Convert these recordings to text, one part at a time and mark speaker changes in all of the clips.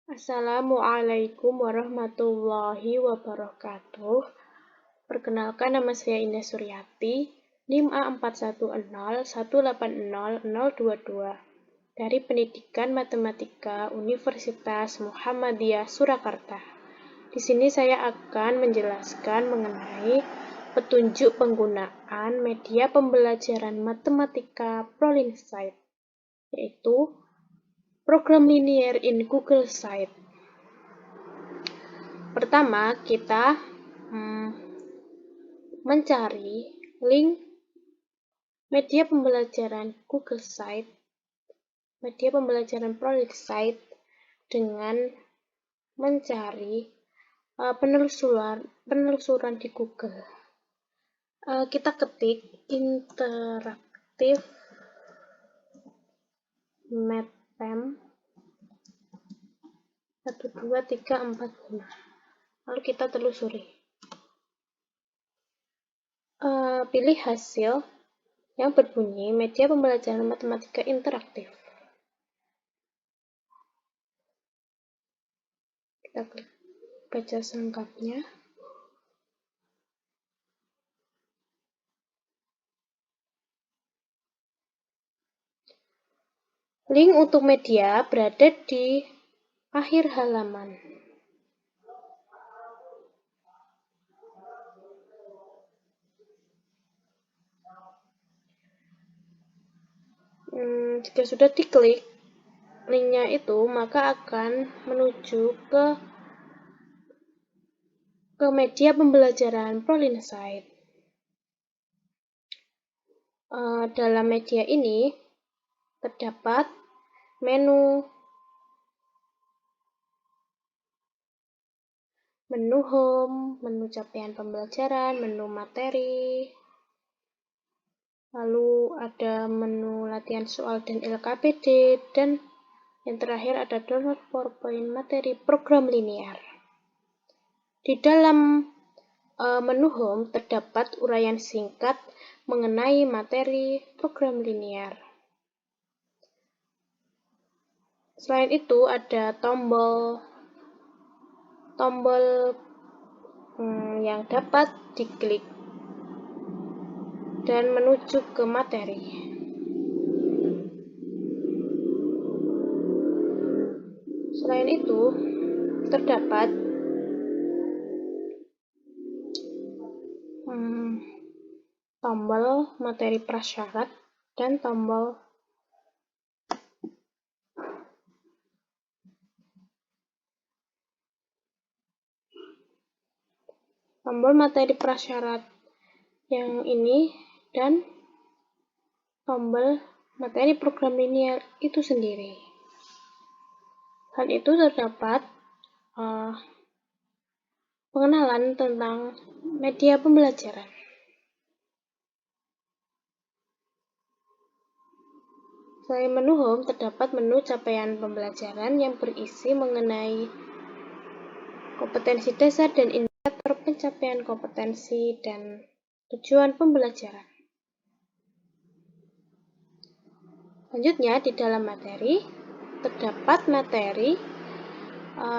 Speaker 1: Assalamualaikum warahmatullahi wabarakatuh. Perkenalkan, nama saya Ines Suryati, NIM A4101801022 dari Pendidikan Matematika Universitas Muhammadiyah Surakarta. Di sini saya akan menjelaskan mengenai petunjuk penggunaan media pembelajaran matematika ProLinSight, yaitu program linear in Google Site. Pertama, kita mencari link media pembelajaran Google Site, media pembelajaran ProLinSight dengan mencari penelusuran di Google. Kita ketik interaktif mathpam 1, 2, 3, 4, 5. Lalu kita telusuri. Pilih hasil yang berbunyi media pembelajaran matematika interaktif. Kita klik baca selengkapnya. Link untuk media berada di akhir halaman. Jika sudah diklik linknya itu, maka akan menuju ke media pembelajaran ProLinSight. Dalam media ini terdapat menu home, menu capaian pembelajaran, menu materi, lalu ada menu latihan soal dan LKPD, dan yang terakhir ada download PowerPoint materi program linear. Di dalam menu home terdapat uraian singkat mengenai materi program linear. Selain itu ada tombol yang dapat diklik dan menuju ke materi. Selain itu, terdapat tombol materi prasyarat dan tombol materi prasyarat yang ini dan tombol materi program linear itu sendiri. Selain itu terdapat pengenalan tentang media pembelajaran. Selain menu home, terdapat menu capaian pembelajaran yang berisi mengenai kompetensi dasar dan indikator pencapaian kompetensi dan tujuan pembelajaran. Selanjutnya, di dalam materi, terdapat materi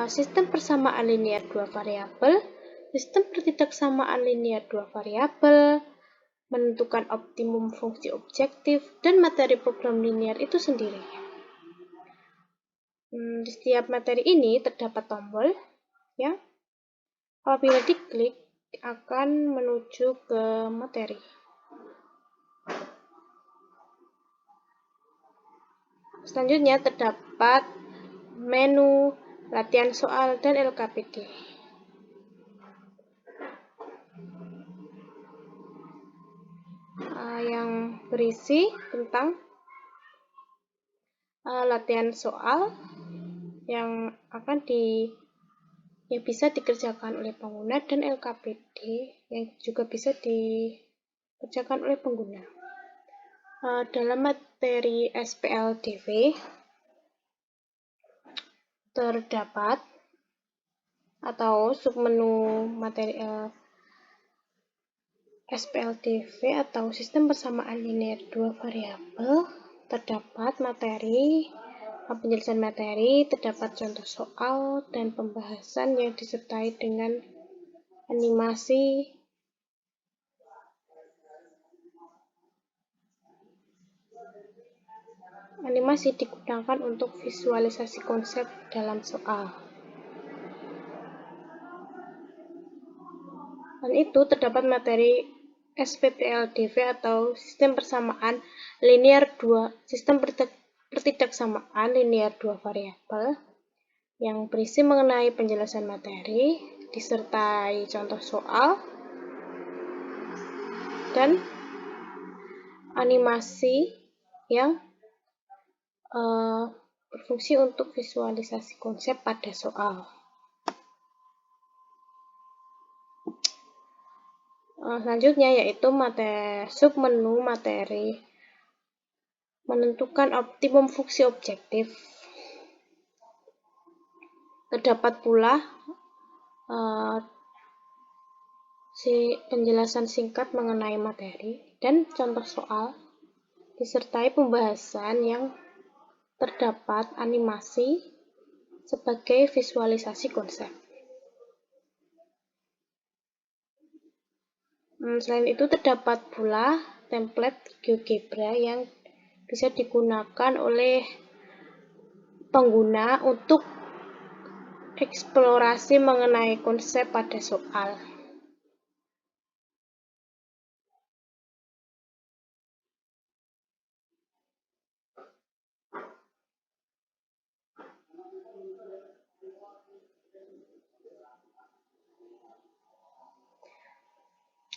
Speaker 1: sistem persamaan linear 2 variabel, sistem pertidaksamaan linear 2 variabel, menentukan optimum fungsi objektif, dan materi program linear itu sendiri. Di setiap materi ini terdapat tombol yang apabila diklik akan menuju ke materi. Selanjutnya terdapat menu latihan soal dan LKPD. Yang berisi tentang latihan soal yang bisa dikerjakan oleh pengguna, dan LKPD yang juga bisa dikerjakan oleh pengguna. Dalam materi SPLDV terdapat atau submenu materi SPLDV atau sistem persamaan linear 2 variabel, terdapat materi penjelasan materi, terdapat contoh soal dan pembahasan yang disertai dengan animasi. Animasi digunakan untuk visualisasi konsep dalam soal. Dan itu terdapat materi SPTLDV atau sistem persamaan linear 2, sistem pertidaksamaan linear 2 variabel yang berisi mengenai penjelasan materi disertai contoh soal dan animasi yang berfungsi untuk visualisasi konsep pada soal. Selanjutnya yaitu submenu materi menentukan optimum fungsi objektif. Terdapat pula penjelasan singkat mengenai materi dan contoh soal disertai pembahasan yang terdapat animasi sebagai visualisasi konsep. Selain itu terdapat pula template GeoGebra yang bisa digunakan oleh pengguna untuk eksplorasi mengenai konsep pada soal.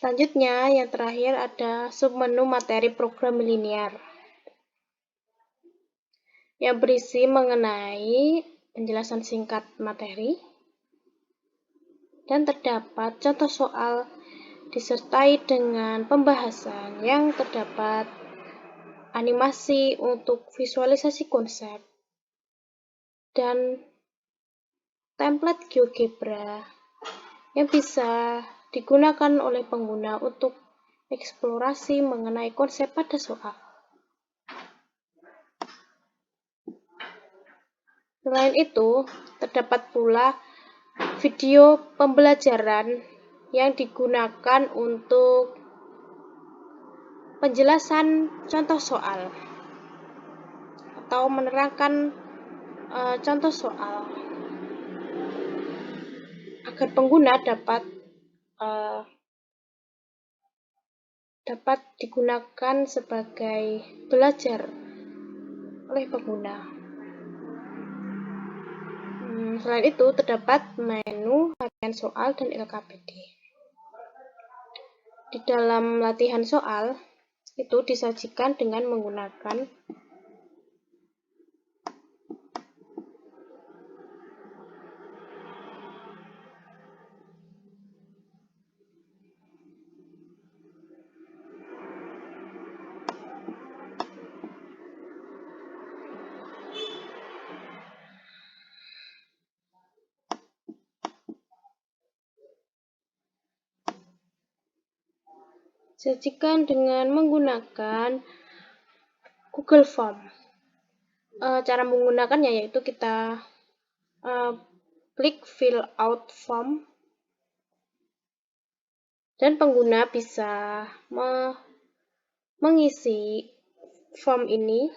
Speaker 1: Selanjutnya, yang terakhir ada submenu materi program linear yang berisi mengenai penjelasan singkat materi dan terdapat contoh soal disertai dengan pembahasan yang terdapat animasi untuk visualisasi konsep dan template GeoGebra yang bisa digunakan oleh pengguna untuk eksplorasi mengenai konsep pada soal. Selain itu, terdapat pula video pembelajaran yang digunakan untuk penjelasan contoh soal atau menerangkan contoh soal agar pengguna dapat digunakan sebagai belajar oleh pengguna. Selain itu, terdapat menu latihan soal dan LKPD. Di dalam latihan soal, itu disajikan dengan menggunakan Google Form. Cara menggunakannya yaitu kita klik fill out form dan pengguna bisa mengisi form ini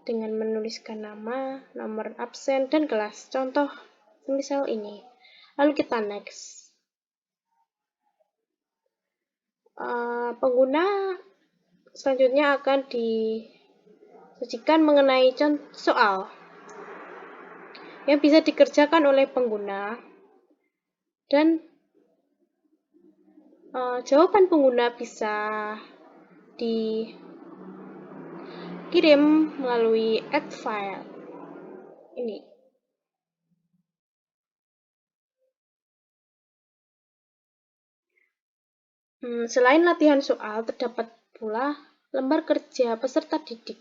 Speaker 1: dengan menuliskan nama, nomor absen, dan kelas. Contoh semisal ini. Lalu kita next. Pengguna selanjutnya akan disajikan mengenai soal yang bisa dikerjakan oleh pengguna dan jawaban pengguna bisa dikirim melalui add file ini. Selain latihan soal, terdapat pula lembar kerja peserta didik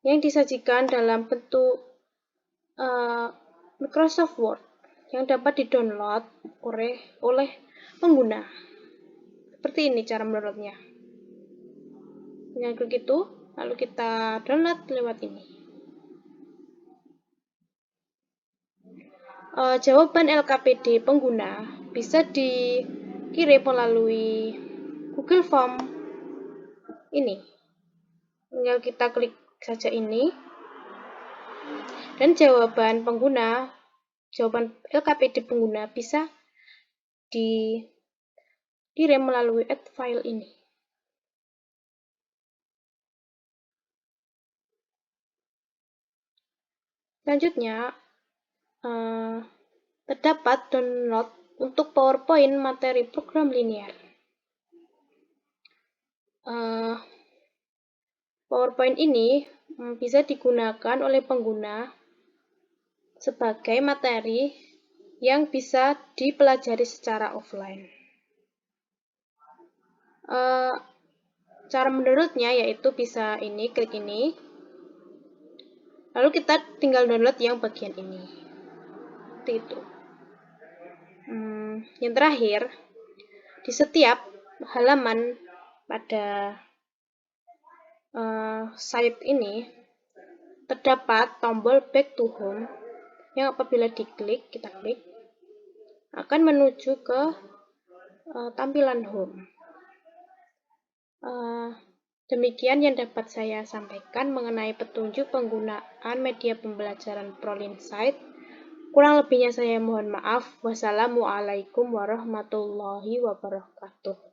Speaker 1: yang disajikan dalam bentuk Microsoft Word yang dapat di-download oleh pengguna. Seperti ini cara mendownloadnya. Dengan begitu, lalu kita download lewat ini. Jawaban LKPD pengguna bisa dikirim melalui Google Form ini. Tinggal kita klik saja ini, dan jawaban LKPD pengguna bisa dikirim melalui add file ini. Selanjutnya, terdapat download untuk PowerPoint materi program linear. PowerPoint ini bisa digunakan oleh pengguna sebagai materi yang bisa dipelajari secara offline. Cara mendownloadnya yaitu bisa klik ini, lalu kita tinggal download yang bagian ini. Seperti itu. Yang terakhir, di setiap halaman pada site ini terdapat tombol back to home yang apabila kita klik akan menuju ke tampilan home. Demikian yang dapat saya sampaikan mengenai petunjuk penggunaan media pembelajaran ProLinsight. Kurang lebihnya saya mohon maaf. Wassalamualaikum warahmatullahi wabarakatuh.